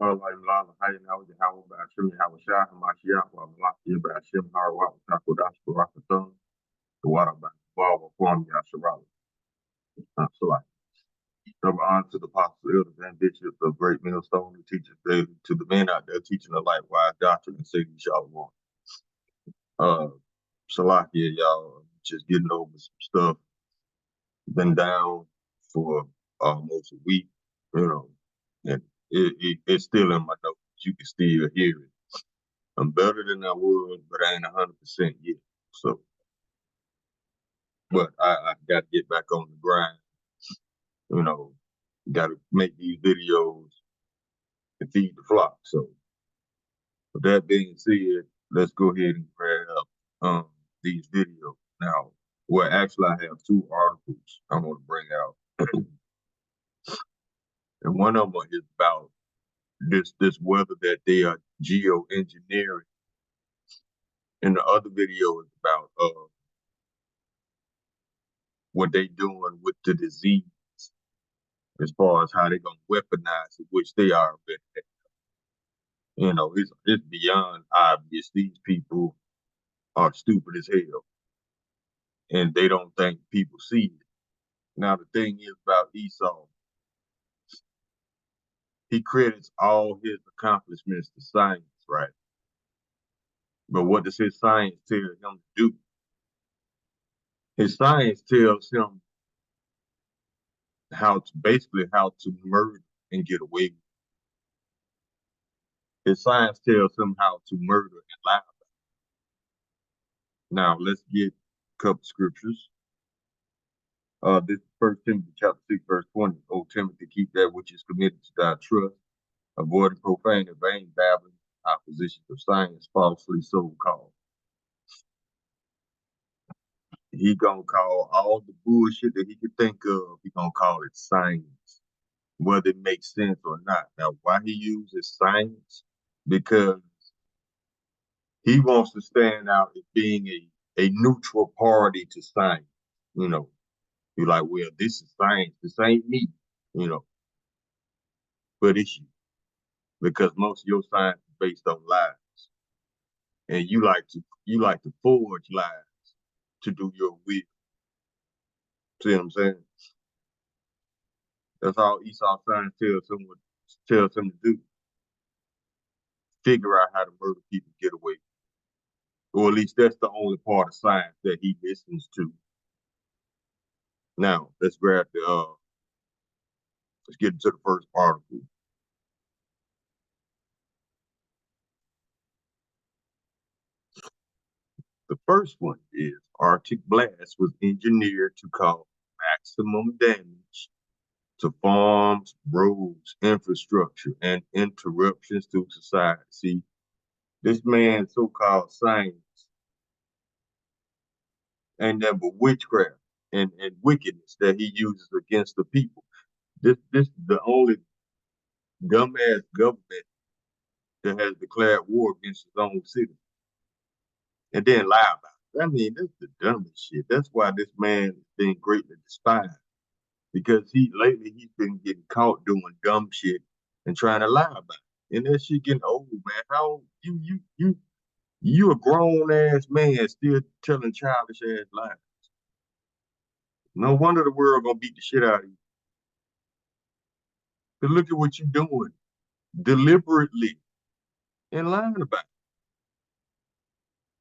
Allah Imlala Hayna with the Howell Bashim Hawashah Mashiach wa Malaki Bashim Harwa Taku Dasparakathon, the water by Baba Form Yasharala. So like number on to the apostles, elders, and bishops of Great Millstone, who teachers daily to the men out there teaching the likewise doctrine and Satan Shalom. Salakia, y'all, just getting over some stuff. Been down for almost a week, and it's still in my notes. You can still hear it. I'm better than I was, but I ain't 100% yet. So, but I got to get back on the grind. Got to make these videos and feed the flock. So, with that being said, let's go ahead and grab up these videos. Now, well, actually, I have two articles I want to bring out. And one of them is about this weather that they are geoengineering. And the other video is about what they doing with the disease as far as how they're gonna weaponize it, which they are. It's beyond obvious. These people are stupid as hell, and they don't think people see it. Now the thing is about Esau, he credits all his accomplishments to science, right? But what does his science tell him to do? His science tells him how to murder and get away with it. His science tells him how to murder and lie about it. Now let's get a couple scriptures. This is 1 Timothy chapter 6, verse 20. O Timothy, keep that which is committed to thy trust, avoiding profane and vain babbling, oppositions of science, falsely so called. He gonna call all the bullshit that he could think of, he gonna call it science, whether it makes sense or not. Now, why he uses science? Because he wants to stand out as being a neutral party to science. You're like, well, this is science. This ain't me, but it's you. Because most of your science is based on lies. And you like to forge lies to do your will. See what I'm saying? That's all Esau science tells him to do. Figure out how to murder people, get away. Or at least that's the only part of science that he listens to. Now, let's get into the first article. The first one is Arctic blast was engineered to cause maximum damage to farms, roads, infrastructure, and interruptions to society. See, this man's so-called science ain't nothing but witchcraft and wickedness that he uses against the people. This is the only dumbass government that has declared war against its own citizens and then lie about it. I mean, that's the dumbest shit. That's why this man is being greatly despised. Because lately he's been getting caught doing dumb shit and trying to lie about it. And that shit getting old, man. How you a grown ass man still telling childish ass lies. No wonder the world gonna beat the shit out of you. But look at what you're doing deliberately and lying about it.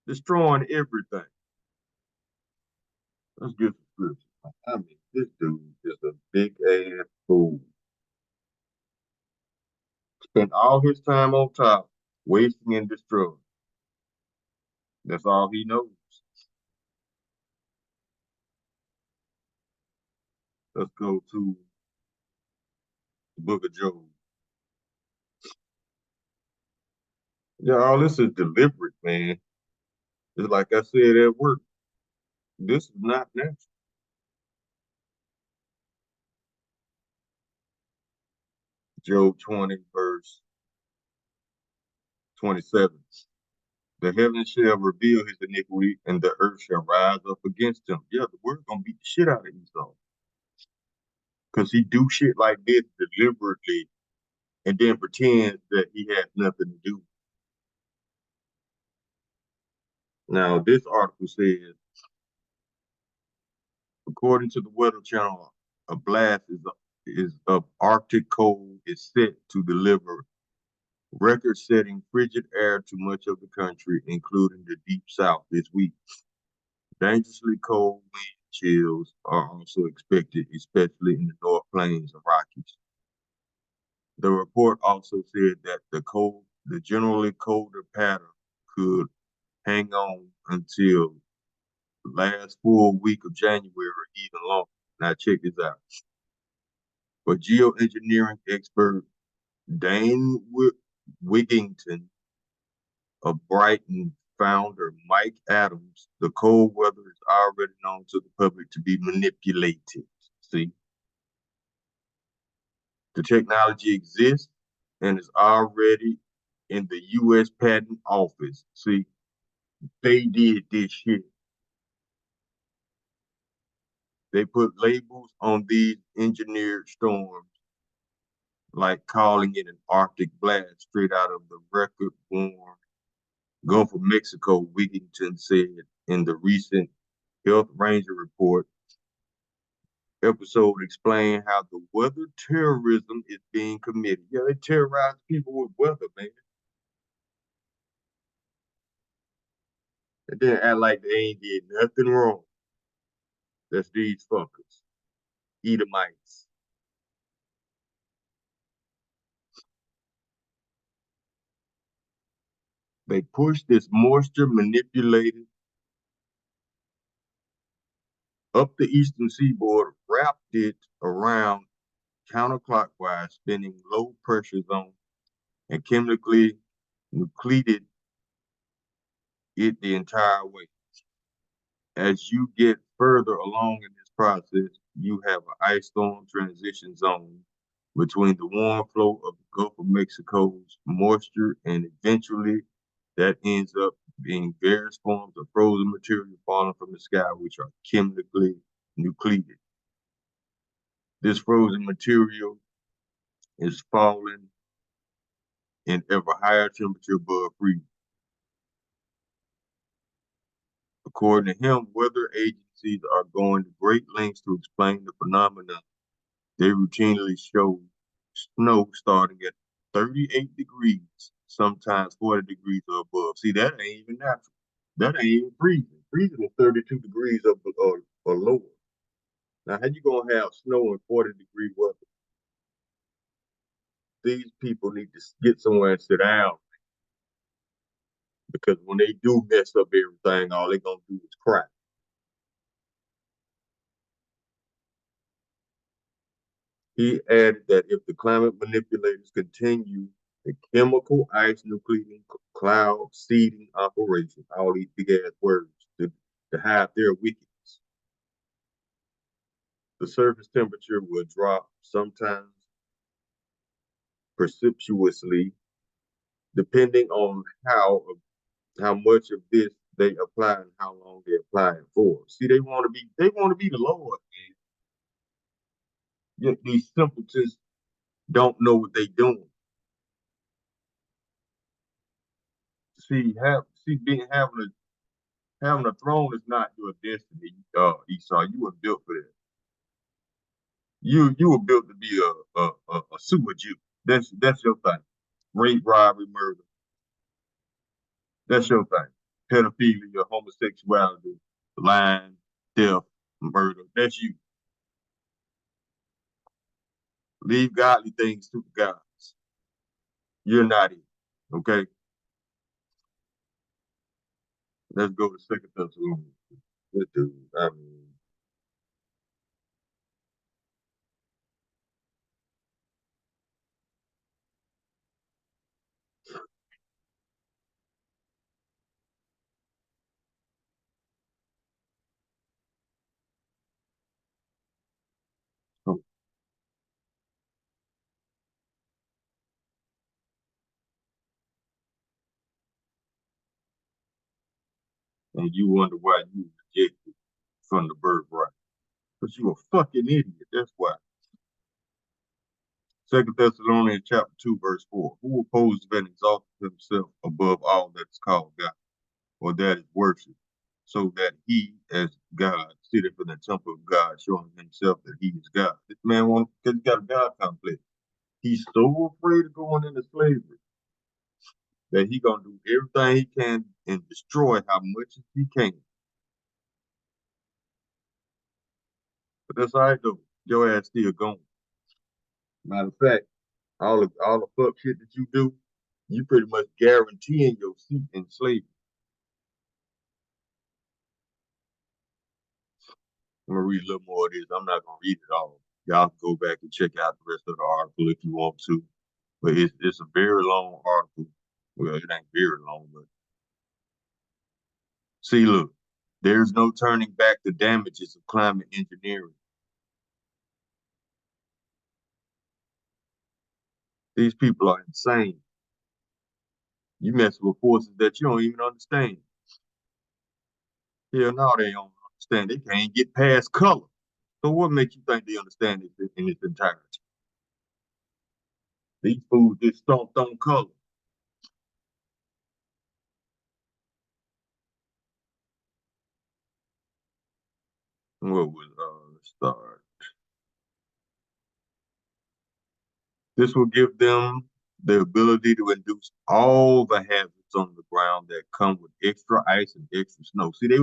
Destroying everything. Let's get some scripture. I mean, this dude is a big ass fool. Spent all his time on top, wasting and destroying. That's all he knows. Let's go to the book of Job. Yeah, all this is deliberate, man. It's like I said at work. This is not natural. Job 20, verse 27. The heavens shall reveal his iniquity, and the earth shall rise up against him. Yeah, the word gonna beat the shit out of Esau. Because he do shit like this deliberately and then pretends that he had nothing to do. Now, this article says, according to the Weather Channel, a blast is of Arctic cold is set to deliver record-setting frigid air to much of the country, including the deep south this week. Dangerously cold wind chills are also expected, especially in the North Plains and Rockies. The report also said that the generally colder pattern could hang on until last full week of January or even longer. Now check this out. For geoengineering expert Dane Wigington of Brighton founder Mike Adams, the cold weather is already known to the public to be manipulated. See, the technology exists and is already in the U.S. Patent Office. See, they did this shit. They put labels on these engineered storms, like calling it an Arctic blast straight out of the record warm Gulf of Mexico, Wigington said in the recent Health Ranger report episode explain how the weather terrorism is being committed. Yeah, they terrorize people with weather, man. And then act like they ain't did nothing wrong. That's these fuckers. Edomites. They push this moisture manipulated up the eastern seaboard, wrapped it around counterclockwise, spinning low pressure zone, and chemically nucleated it the entire way. As you get further along in this process, you have an ice storm transition zone between the warm flow of the Gulf of Mexico's moisture, and eventually that ends up being various forms of frozen material falling from the sky, which are chemically nucleated. This frozen material is falling in ever higher temperature above freezing. According to him, weather agencies are going to great lengths to explain the phenomenon. They routinely show snow starting at 38 degrees, sometimes 40 degrees or above. See, that ain't even natural. That ain't even freezing. Freezing is 32 degrees or lower. Now, how you gonna have snow in 40-degree weather? These people need to get somewhere and sit down, because when they do mess up everything, all they're gonna do is cry. He added that if the climate manipulators continue the chemical ice nucleating cloud seeding operation, all these big ass words to hide their wickedness, the surface temperature will drop, sometimes precipitously, depending on how much of this they apply and how long they apply it for. See, they want to be the Lord, man. Yet these simpletons don't know what they're doing. Being having a throne is not your destiny, Esau. You were built for that. You were built to be a super Jew. That's your thing. Rape, robbery, murder. That's your thing. Pedophilia, homosexuality, lying, theft, murder. That's you. Leave godly things to the gods. You're not it. Okay? Let's go to Second Thessalonians. This dude, I mean, and you wonder why you rejected from the birthright. Because you a fucking idiot. That's why. Second Thessalonians chapter 2, verse 4. Who opposes and exalts himself above all that is called God, or that is worshipped, so that he, as God, sitteth in the temple of God, showing himself that he is God. This man wants, because he got a God complex. He's so afraid of going into slavery that he gonna do everything he can and destroy how much as he can. But that's all right though. Your ass still going. Matter of fact, all the fuck shit that you do, you pretty much guaranteeing your seat in slavery. I'm gonna read a little more of this. I'm not gonna read it all. Y'all can go back and check out the rest of the article if you want to. But it's a very long article. Well, it ain't very long, but see, look, there's no turning back the damages of climate engineering. These people are insane. You mess with forces that you don't even understand. Hell no, they don't understand. They can't get past color. So what makes you think they understand this in its entirety? These fools just stomped on color. What was let's start. This will give them the ability to induce all the hazards on the ground that come with extra ice and extra snow. See, they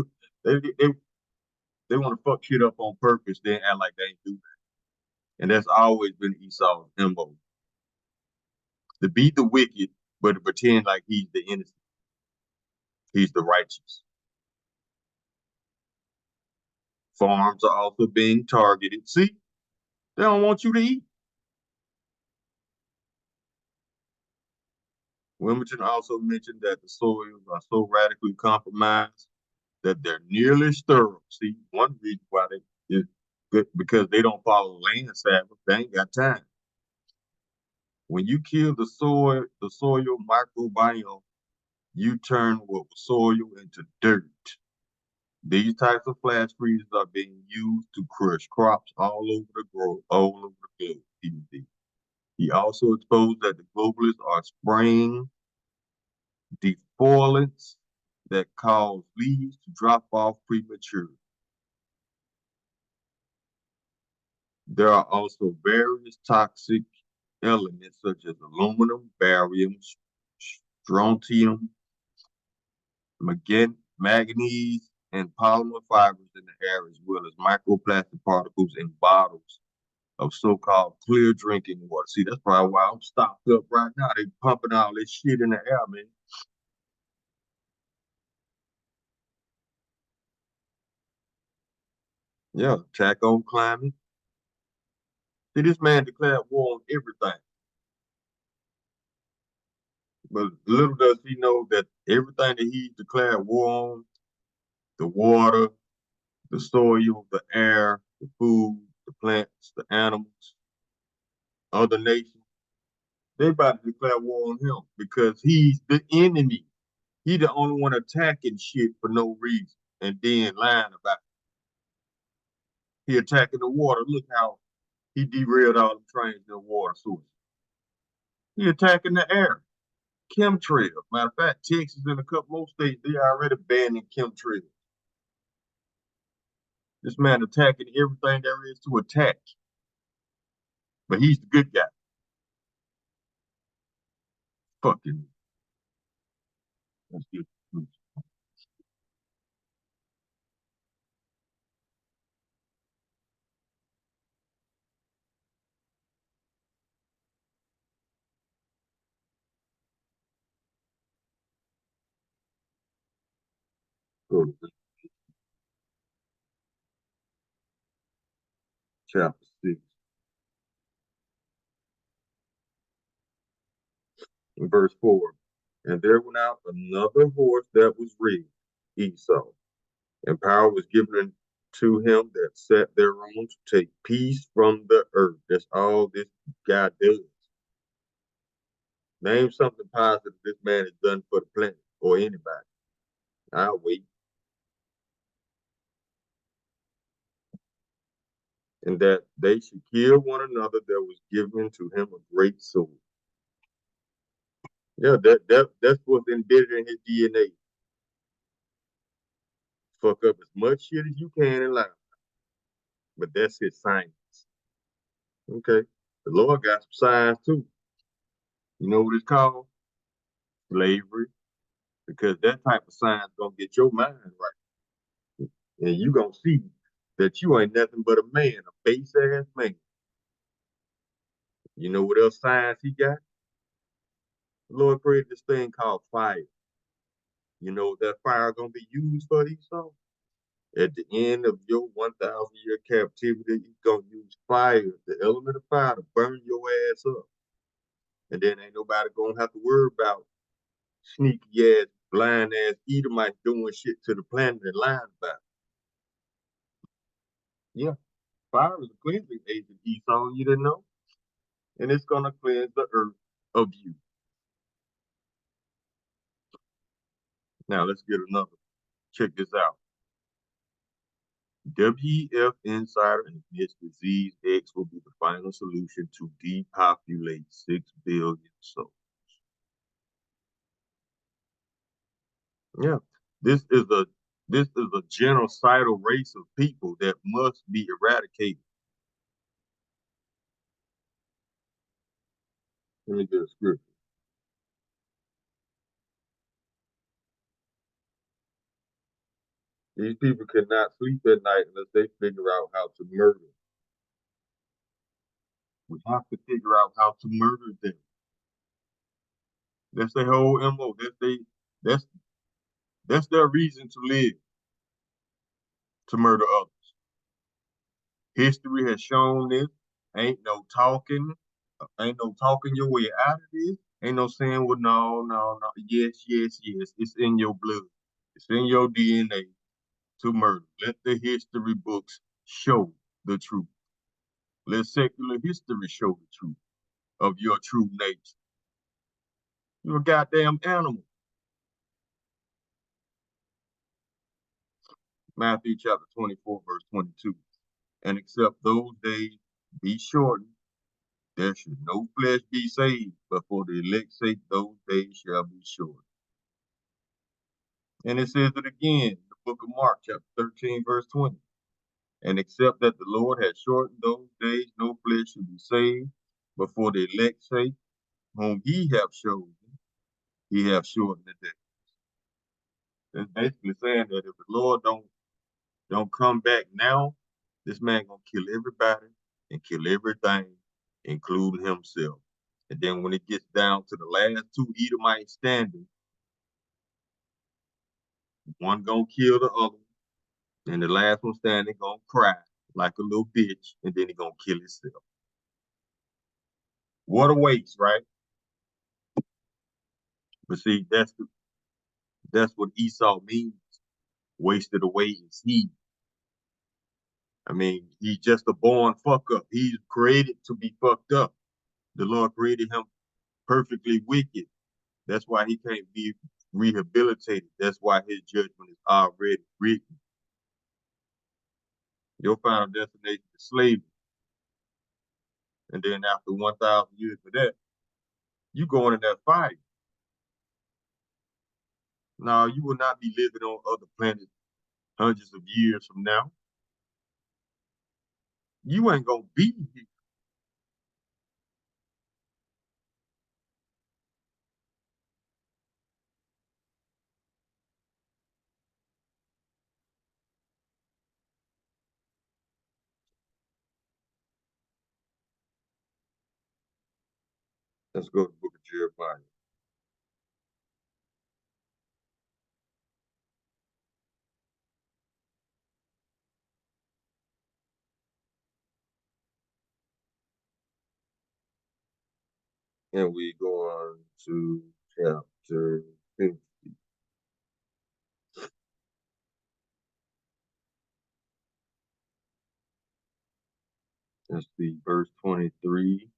want to fuck shit up on purpose, then act like they ain't do that. And that's always been Esau's MO. To beat the wicked, but to pretend like he's the innocent. He's the righteous. Farms are also being targeted. See, they don't want you to eat. Wilmington also mentioned that the soils are so radically compromised that they're nearly sterile. See, one reason why they is good because they don't follow land Sabbath. They ain't got time. When you kill the soil microbiome, you turn what was soil into dirt. These types of flash freezers are being used to crush crops all over the globe. He also exposed that the globalists are spraying defoliants that cause leaves to drop off prematurely. There are also various toxic elements such as aluminum, barium, strontium, manganese, and polymer fibers in the air, as well as microplastic particles in bottles of so-called clear drinking water. See, that's probably why I'm stopped up right now. They pumping all this shit in the air, man. Yeah, attack on climate. See, this man declared war on everything. But little does he know that everything that he declared war on, the water, the soil, the air, the food, the plants, the animals, other nations, they about to declare war on him because he's the enemy. He the only one attacking shit for no reason and then lying about it. He attacking the water. Look how he derailed all the trains in the water source. He attacking the air. Chemtrails. Matter of fact, Texas and a couple more states, they already banning chemtrails. This man attacking everything there is to attack. But he's the good guy. Fucking. Let's get go to chapter 6 and verse 4. And there went out another horse that was red, Esau, and power was given to him that sat thereon to take peace from the earth. That's all this guy does. Name something positive this man has done for the planet or anybody. I'll wait. and that they should kill one another, there was given to him a great sword. Yeah, that's what's embedded in his DNA. Fuck up as much shit as you can in life, but that's his science. Okay, the Lord got some science too. You know what it's called? Slavery, because that type of science gonna get your mind right, and you gonna see that you ain't nothing but a man, a base ass man. You know what else science he got? The Lord created this thing called fire. You know what that fire gonna be used for, Esau? At the end of your 1,000 year captivity, he's gonna use fire, the element of fire, to burn your ass up. And then ain't nobody gonna have to worry about sneaky ass, blind ass Edomites doing shit to the planet and lying about it. Yeah, fire is a cleansing agent, Esau, you didn't know? And it's gonna cleanse the earth of you. Now let's get another. Check this out. WEF Insider admits disease X will be the final solution to depopulate 6 billion souls. Yeah, this is a this is a genocidal race of people that must be eradicated. Let me get a scripture. These people cannot sleep at night unless they figure out how to murder. We have to figure out how to murder them. That's their whole MO. That's that's their reason to live, to murder others. History has shown this. Ain't no talking, ain't no talking your way out of this. Ain't no saying, well, no, no, no. Yes, yes, yes. It's in your blood. It's in your DNA to murder. Let the history books show the truth. Let secular history show the truth of your true nature. You're a goddamn animal. Matthew chapter 24, verse 22. And except those days be shortened, there should no flesh be saved, but for the elect's sake, those days shall be shortened. And it says it again in the book of Mark, chapter 13, verse 20. And except that the Lord had shortened those days, no flesh should be saved, but for the elect's sake, whom he hath chosen, he hath shortened the day. That's basically saying that if the Lord don't come back now, this man gonna kill everybody and kill everything, including himself. And then when it gets down to the last two Edomites standing, one gonna kill the other, and the last one standing gonna cry like a little bitch, and then he gonna kill himself. What a waste, right? But see, that's what Esau means. Wasted away is he. I mean, he's just a born fuck up. He's created to be fucked up. The Lord created him perfectly wicked. That's why he can't be rehabilitated. That's why his judgment is already written. Your final destination is slavery. And then after 1,000 years of that, you going in that fire. Now, you will not be living on other planets hundreds of years from now. You ain't gonna be here. Let's go to the book of Jeremiah. And we go on to chapter 50. Let's see, verse 23.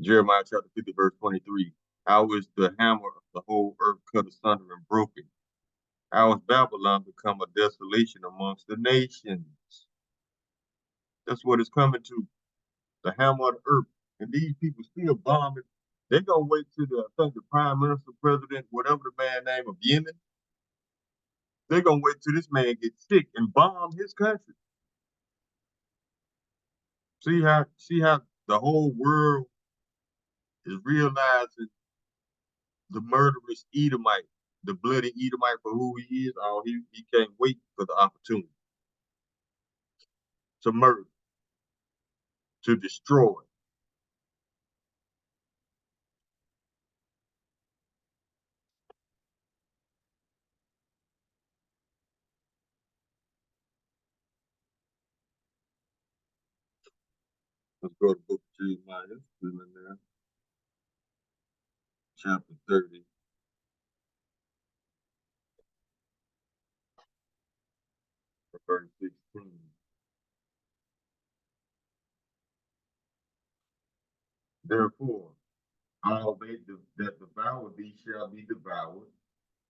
Jeremiah chapter 50, verse 23. How is the hammer of the whole earth cut asunder and broken? How has Babylon become a desolation amongst the nations? That's what it's coming to. The hammer of the earth. And these people still bombing. They're gonna wait till I think the prime minister, president, whatever the man name of Yemen, they're gonna wait till this man gets sick and bomb his country. See how the whole world is realizing the murderous Edomite, the bloody Edomite for who he is. Oh, he can't wait for the opportunity to murder, to destroy. Let's go to the book of Jeremiah, still in there, chapter 30, verse 16. Therefore, all they that devour thee shall be devoured,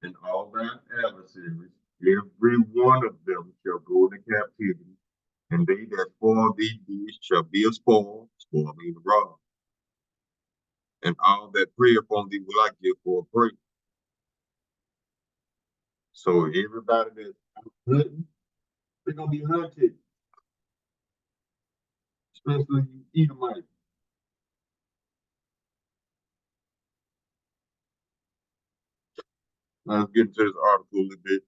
and all thine adversaries, every one of them shall go into captivity, and they that spoil thee shall be a spoil means rob, and all that prey upon thee will I give for a prey. So everybody that's hunting, they're gonna be hunted, especially you Edomites. Now let's get into this article a little bit.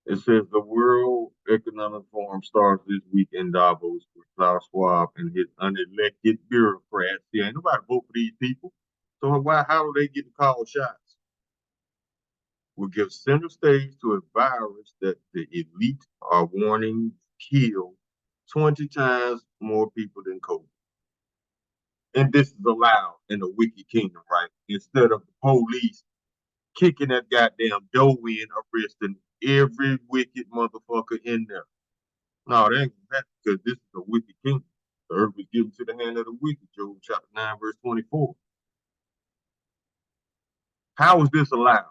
It says the World Economic Forum starts this week in Davos with Klaus Schwab and his unelected bureaucrats. See, ain't nobody vote for these people. So how do they get to call shots? Will give center stage to a virus that the elite are warning kill 20 times more people than COVID. And this is allowed in the wicked kingdom, right? Instead of the police kicking that goddamn door in, arresting every wicked motherfucker in there. No, that ain't gonna happen because this is a wicked kingdom. The earth was given to the hand of the wicked, Job chapter 9, verse 24. How is this allowed?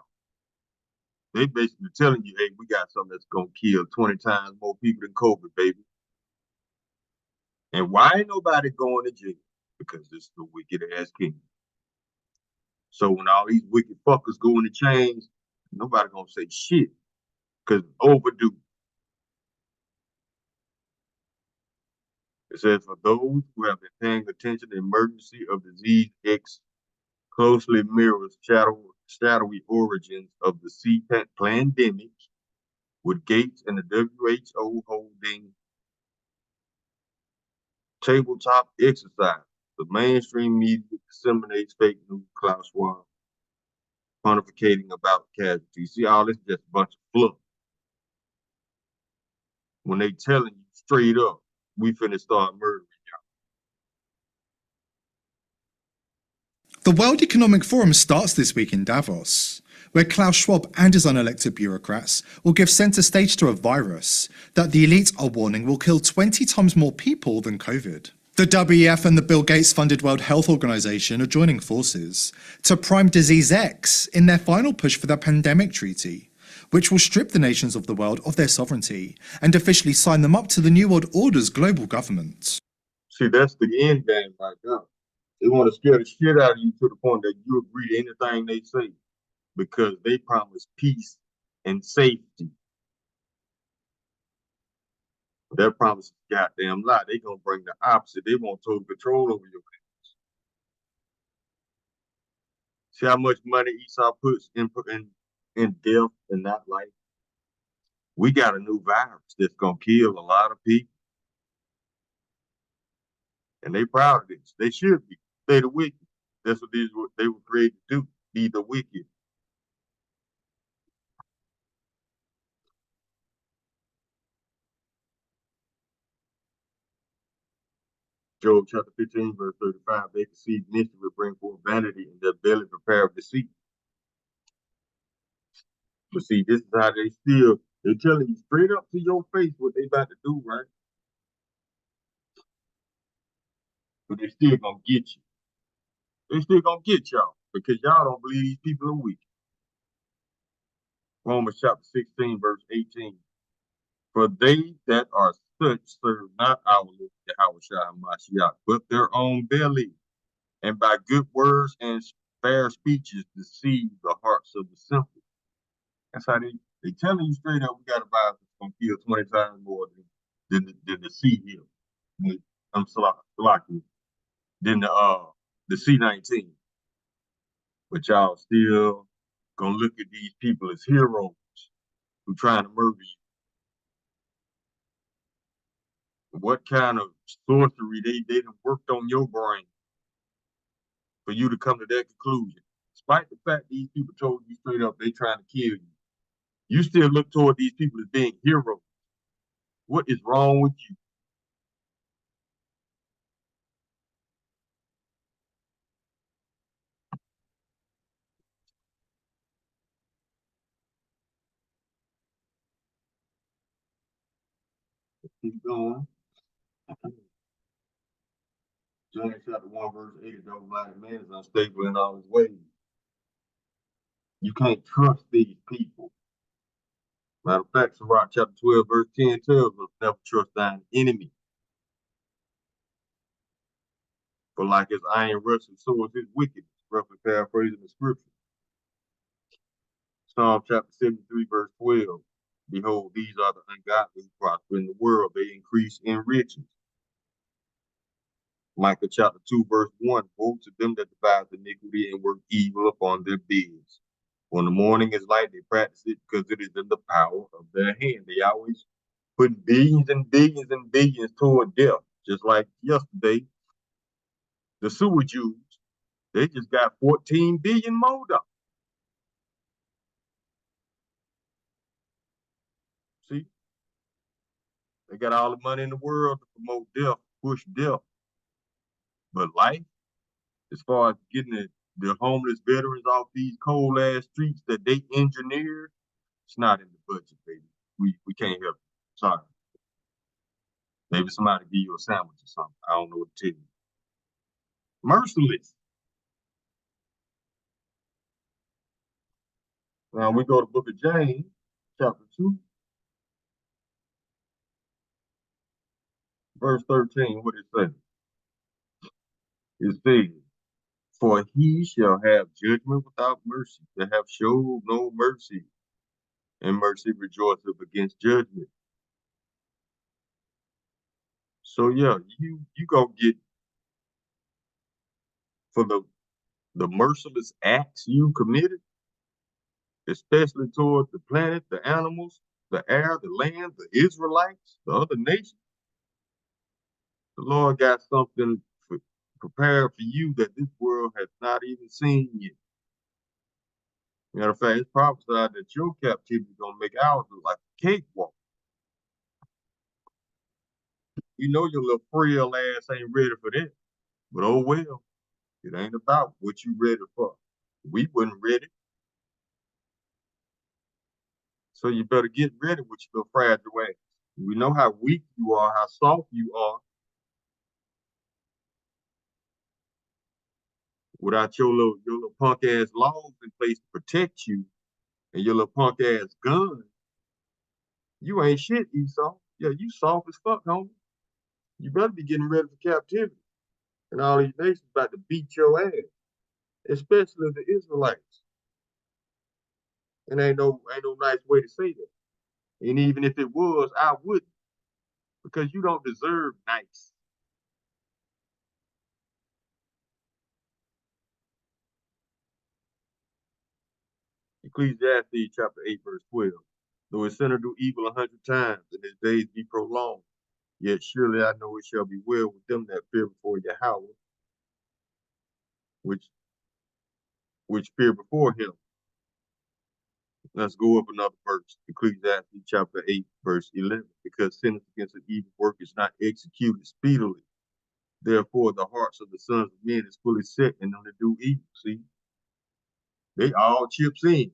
They basically telling you, hey, we got something that's gonna kill 20 times more people than COVID, baby. And why ain't nobody going to jail? Because this is the wicked ass kingdom. So when all these wicked fuckers go into chains, nobody gonna say shit. Because overdue. It says for those who have been paying attention, the emergency of disease X closely mirrors shadowy origins of the sea pandemic, with Gates and the WHO holding tabletop exercise. The mainstream media disseminates fake news, Klaus Schwab pontificating about casualties. See, all this is just a bunch of fluff. When they telling you straight up, we finna start murdering The World Economic Forum starts this week in Davos, where Klaus Schwab and his unelected bureaucrats will give centre stage to a virus that the elite are warning will kill 20 times more people than COVID. The WEF and the Bill Gates-funded World Health Organization are joining forces to prime Disease X in their final push for the pandemic treaty, which will strip the nations of the world of their sovereignty and officially sign them up to the New World Order's global government. See, that's the end game right now. They want to scare the shit out of you to the point that you agree to anything they say because they promise peace and safety. That promise is a goddamn lie. They gonna bring the opposite. They want total control over your business. See how much money Esau puts in death and not life. We got a new virus that's gonna kill a lot of people, and they proud of this. They should be. They the wicked. That's what they were created to do. Be the wicked. Job chapter 15, verse 35, they conceive mischief bring forth vanity, and their belly prepare deceit. But see, this is how they're telling you straight up to your face what they about to do, right? But they still gonna get you. They still gonna get y'all. because y'all don't believe these people are weak. Romans chapter 16, verse 18. For they that are such serve not our Lord Yahushua Mashiach, but their own belly, and by good words and fair speeches deceive the hearts of the simple. That's how they telling you straight up, we got a virus that's gonna kill 20 times more than the C here. I'm Salaki. Than the C-19. But y'all still gonna look at these people as heroes who trying to murder you. What kind of sorcery they done worked on your brain for you to come to that conclusion? Despite the fact these people told you straight up they trying to kill you, you still look toward these people as being heroes. What is wrong with you? Keep going. James chapter 1, verse 8, a double-minded man is unstable in all his ways. You can't trust these people. Matter of fact, Sirach chapter 12, verse 10 tells us never trust thine enemy. For like his iron wrestling so is his wickedness, roughly paraphrasing the scripture. Psalm chapter 73, verse 12. Behold, these are the ungodly who prosper in the world, they increase in riches. Micah chapter 2, verse 1. Woe to them that devise iniquity and work evil upon their beds. When the morning is light, they practice it because it is in the power of their hand. They always put billions and billions and billions toward death. Just like yesterday, the sewer Jews, they just got 14 billion more dollars. See, they got all the money in the world to promote death, push death. But life, as far as getting the homeless veterans off these cold ass streets that they engineered, it's not in the budget, baby. We can't help you. Sorry. Maybe somebody give you a sandwich or something. I don't know what to tell you. Merciless. Now we go to the book of James, chapter 2, verse 13. What it say? It says, for he shall have judgment without mercy, that have showed no mercy, and mercy rejoiceth against judgment. So yeah, you gonna get for the merciless acts you committed, especially towards the planet, the animals, the air, the land, the Israelites, the other nations. The Lord got something prepared for you that this world has not even seen yet. Matter of fact, it's prophesied that your captivity is gonna make ours look like a cakewalk. You know your little frail ass ain't ready for that. But oh well, it ain't about what you ready for. We wasn't ready. So you better get ready with your little fragile ass. We know how weak you are, how soft you are. Without your little punk ass laws in place to protect you and your little punk ass gun, you ain't shit, Esau. Yeah, you soft as fuck, homie. You better be getting ready for captivity. And all these nations about to beat your ass, especially the Israelites. And ain't no nice way to say that. And even if it was, I wouldn't, because you don't deserve nice. Ecclesiastes chapter 8, verse 12. Though a sinner do evil 100 times, and his days be prolonged, yet surely I know it shall be well with them that fear before Yahweh, which fear before him. Let's go up another verse, Ecclesiastes chapter 8, verse 11. Because sinners against an evil work is not executed speedily. Therefore, the hearts of the sons of men is fully set in them to do evil. See, they all chips in.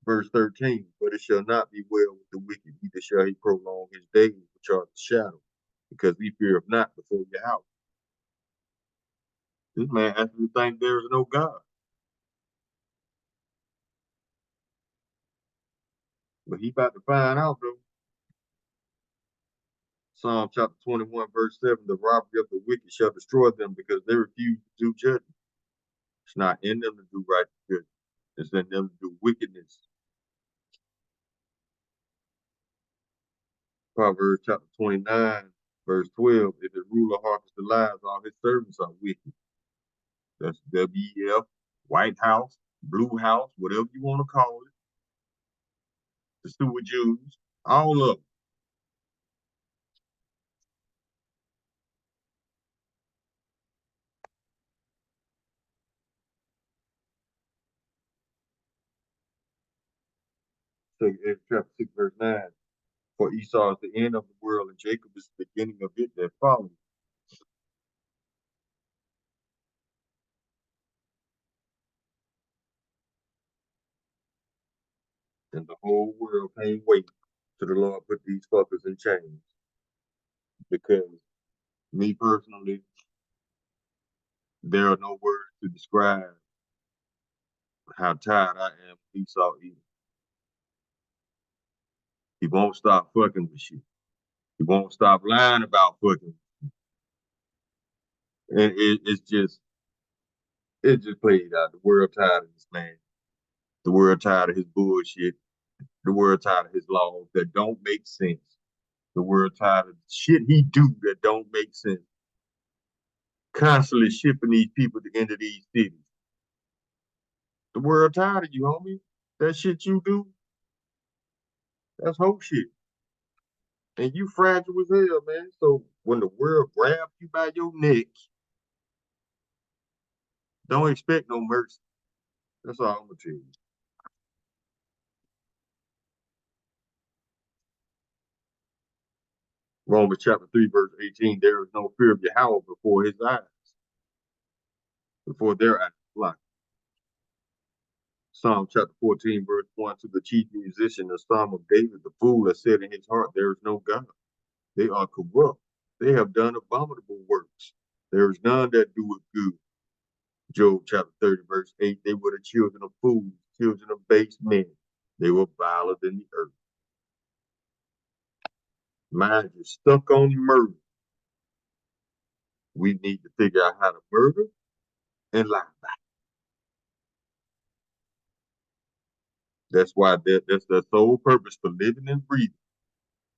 Verse 13, but it shall not be well with the wicked, neither shall he prolong his days, which are the shadow, because he feareth not before Yahweh. This man actually thinks there is no God. But he about to find out, though. Psalm chapter 21, verse 7, the robbery of the wicked shall destroy them because they refuse to do judgment. It's not in them to do right and good. It's in them to do wickedness. Proverbs chapter 29, verse 12, if the ruler hearkens to lies, all his servants are wicked. That's WEF, White House, Blue House, whatever you want to call it. The sewer Jews, all of them. So in chapter 6, verse 9, for Esau is the end of the world, and Jacob is the beginning of it that follows. And the whole world can't wait till the Lord put these fuckers in chains. Because me personally, there are no words to describe how tired I am of Esau eating. He won't stop fucking with shit. He won't stop lying about fucking. And it's just played out. The world tired of this man. The world tired of his bullshit. The world tired of his laws that don't make sense. The world tired of the shit he do that don't make sense. Constantly shipping these people into these cities. The world tired of you, homie. That shit you do, that's whole shit. And you fragile as hell, man. So when the world grabs you by your neck, don't expect no mercy. That's all I'm gonna tell you. Romans chapter 3, verse 18, there is no fear of Yahweh before his eyes, before their eyes. Like Psalm chapter 14, verse 1, to the chief musician, the Psalm of David, the fool has said in his heart, there is no God. They are corrupt. They have done abominable works. There is none that doeth good. Job chapter 30, verse 8, they were the children of fools, children of base men. They were viler than the earth. Mind you, stuck on murder. We need to figure out how to murder and lie about it. That's why that's the sole purpose for living and breathing.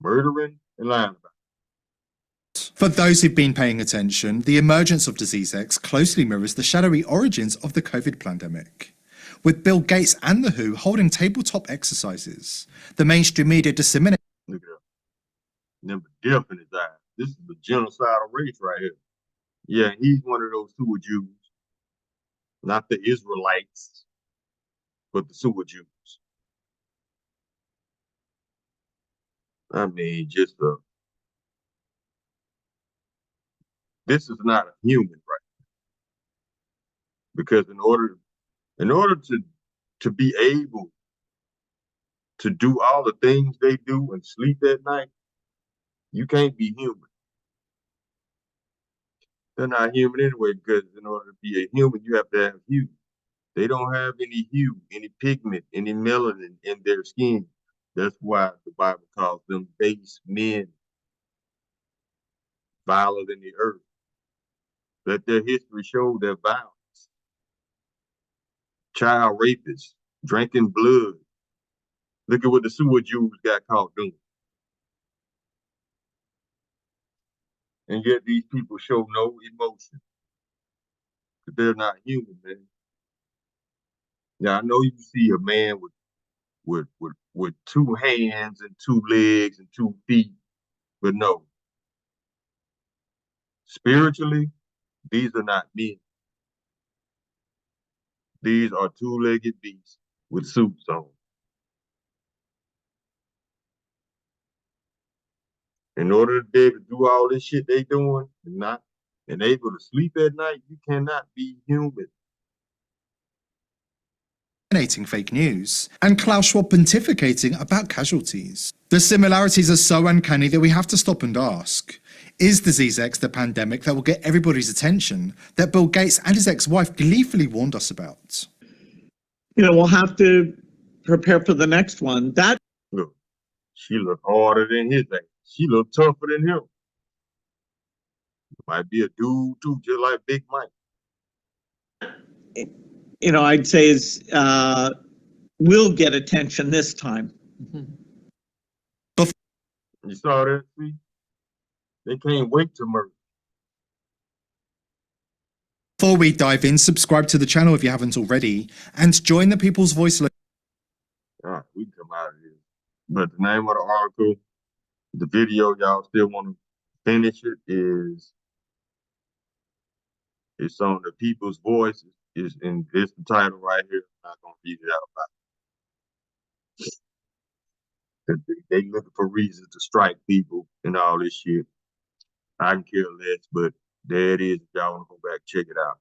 Murdering and lying about it. For those who've been paying attention, the emergence of Disease X closely mirrors the shadowy origins of the COVID pandemic, with Bill Gates and the WHO holding tabletop exercises. The mainstream media disseminated. Look at that. Number death in his eyes. This is the genocidal race right here. Yeah, he's one of those sewer Jews. Not the Israelites, but the sewer Jews. I mean, this is not a human, right? Because in order to be able to do all the things they do and sleep at night, you can't be human. They're not human anyway, because in order to be a human, you have to have hue. They don't have any hue, any pigment, any melanin in their skin. That's why the Bible calls them base men, viler than the earth. Let their history show their violence. Child rapists, drinking blood. Look at what the sewer Jews got caught doing. And yet these people show no emotion. They're not human, man. Now I know you see a man with two hands and two legs and 2 feet, but no. Spiritually, these are not men. These are 2-legged beasts with suits on. In order to be able to do all this shit they doing and able to sleep at night, you cannot be human. Fake news, and Klaus Schwab pontificating about casualties. The similarities are so uncanny that we have to stop and ask, Is Disease X the pandemic that will get everybody's attention that Bill Gates and his ex-wife gleefully warned us about? We'll have to prepare for the next one. Look, she looked harder than his ass. She looked tougher than him. Might be a dude too, just like Big Mike. I'd say will get attention this time. You saw that? See? They can't wait to murder. Before we dive in, subscribe to the channel if you haven't already, and join the People's Voice. All right, we can come out of this. But the name of the article, the video, y'all still want to finish it, it's on the People's Voice. It's the title right here. I'm not gonna read it out loud. They looking for reasons to strike people and all this shit. I can care less, but there it is. If y'all want to go back, check it out.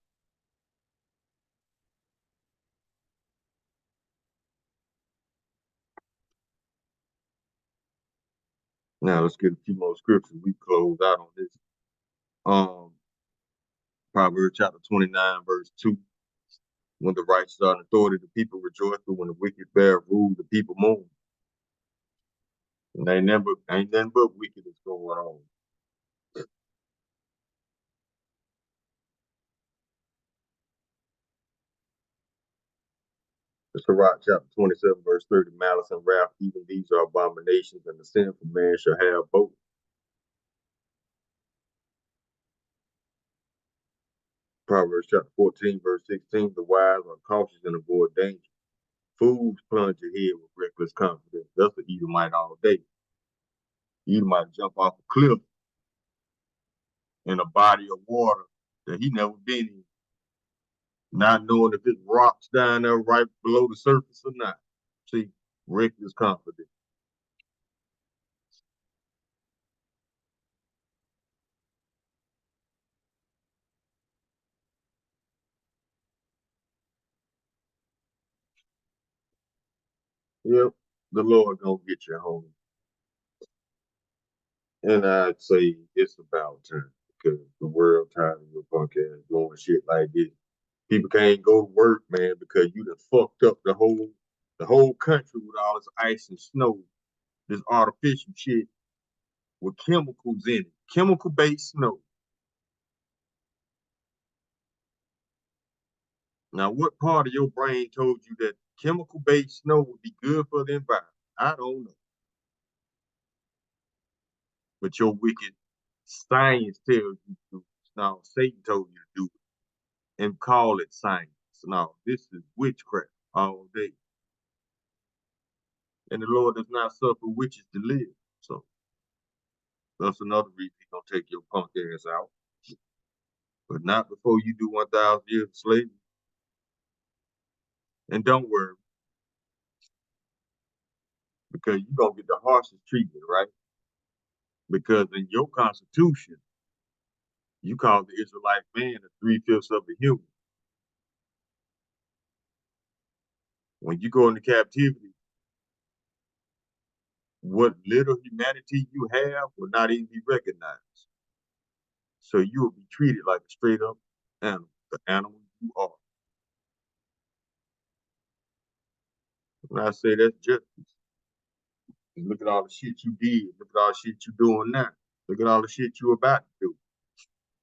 Now let's get a few more scriptures. We close out on this. Proverbs chapter 29, verse 2. When the righteous are in authority, the people rejoice, but when the wicked bear rule, the people mourn. And ain't nothing but wickedness going on. Sirach chapter 27, verse 30, malice and wrath, even these are abominations, and the sinful man shall have both. Proverbs chapter 14, verse 16, the wise are cautious and avoid danger. Fools plunge ahead with reckless confidence. That's an Edomite all day. Edomite jump off a cliff in a body of water that he never been in, not knowing if it's rocks down there right below the surface or not. See, reckless confidence. Yep, the Lord gonna get you home. And I'd say it's about time, because the world tired of your punk ass doing shit like this. People can't go to work, man, because you done fucked up the whole country with all this ice and snow, this artificial shit with chemicals in it, chemical-based snow. Now, what part of your brain told you that chemical-based snow would be good for the environment? I don't know. But your wicked science tells you to. Now, Satan told you to do it and call it science. Now, this is witchcraft all day. And the Lord does not suffer witches to live. So that's another reason he's going to take your punk ass out. But not before you do 1,000 years of slavery. And don't worry, because you're going to get the harshest treatment, right? Because in your constitution, you call the Israelite man a 3/5 of a human. When you go into captivity, what little humanity you have will not even be recognized. So you will be treated like a straight up animal, the animal you are. When I say that's justice, look at all the shit you did. Look at all the shit you doing now. Look at all the shit you about to do.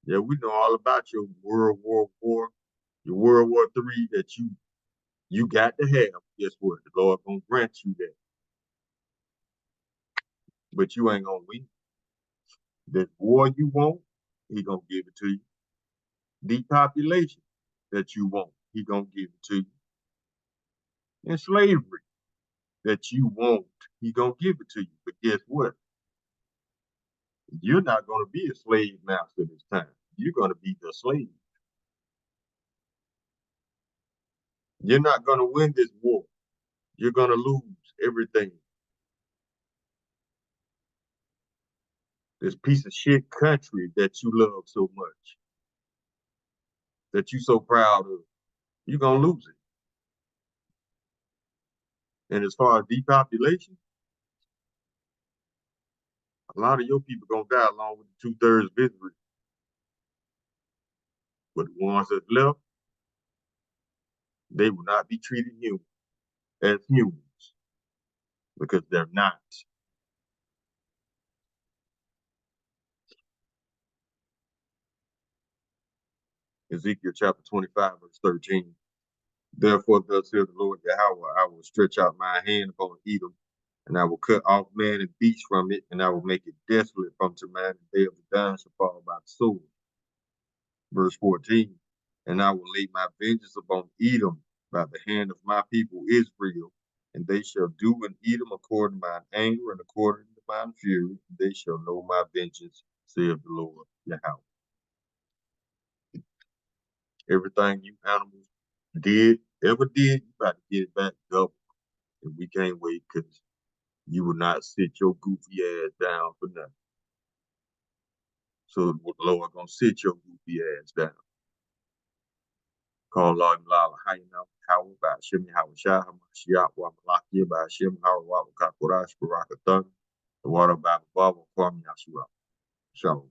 Yeah, we know all about your World War IV, your World War III that you got to have. Guess what? The Lord gonna grant you that. But you ain't gonna win. That war you want, he gonna give it to you. Depopulation that you want, he gonna give it to you. And slavery that you want, he gonna give it to you. But guess what? You're not gonna be a slave master this time. You're gonna be the slave. You're not gonna win this war. You're gonna lose everything. This piece of shit country that you love so much, that you so proud of, you're gonna lose it. And as far as depopulation, A lot of your people gonna die along with the 2/3 of Israel. But the ones that left, they will not be treated as humans because they're not. Ezekiel chapter 25, verse 13. Therefore, thus says the Lord Yahweh, I will stretch out my hand upon Edom, and I will cut off man and beast from it, and I will make it desolate from Teman, the day of the dying shall fall by the sword. Verse 14. And I will lay my vengeance upon Edom by the hand of my people Israel, and they shall do in Edom according to mine anger and according to mine fury. They shall know my vengeance, saith the Lord Yahweh. Everything you animals ever did, you about to get it back double. And we can't wait because you will not sit your goofy ass down for nothing. So the Lord gonna sit your goofy ass down. Call Lord Lala Hayna Howard by Shimmy Howard Shah Hamashiach Wamalaki by Shim Howard Wakakurash Barakatan, the water by the Baba Kwame Yashua. Shalom.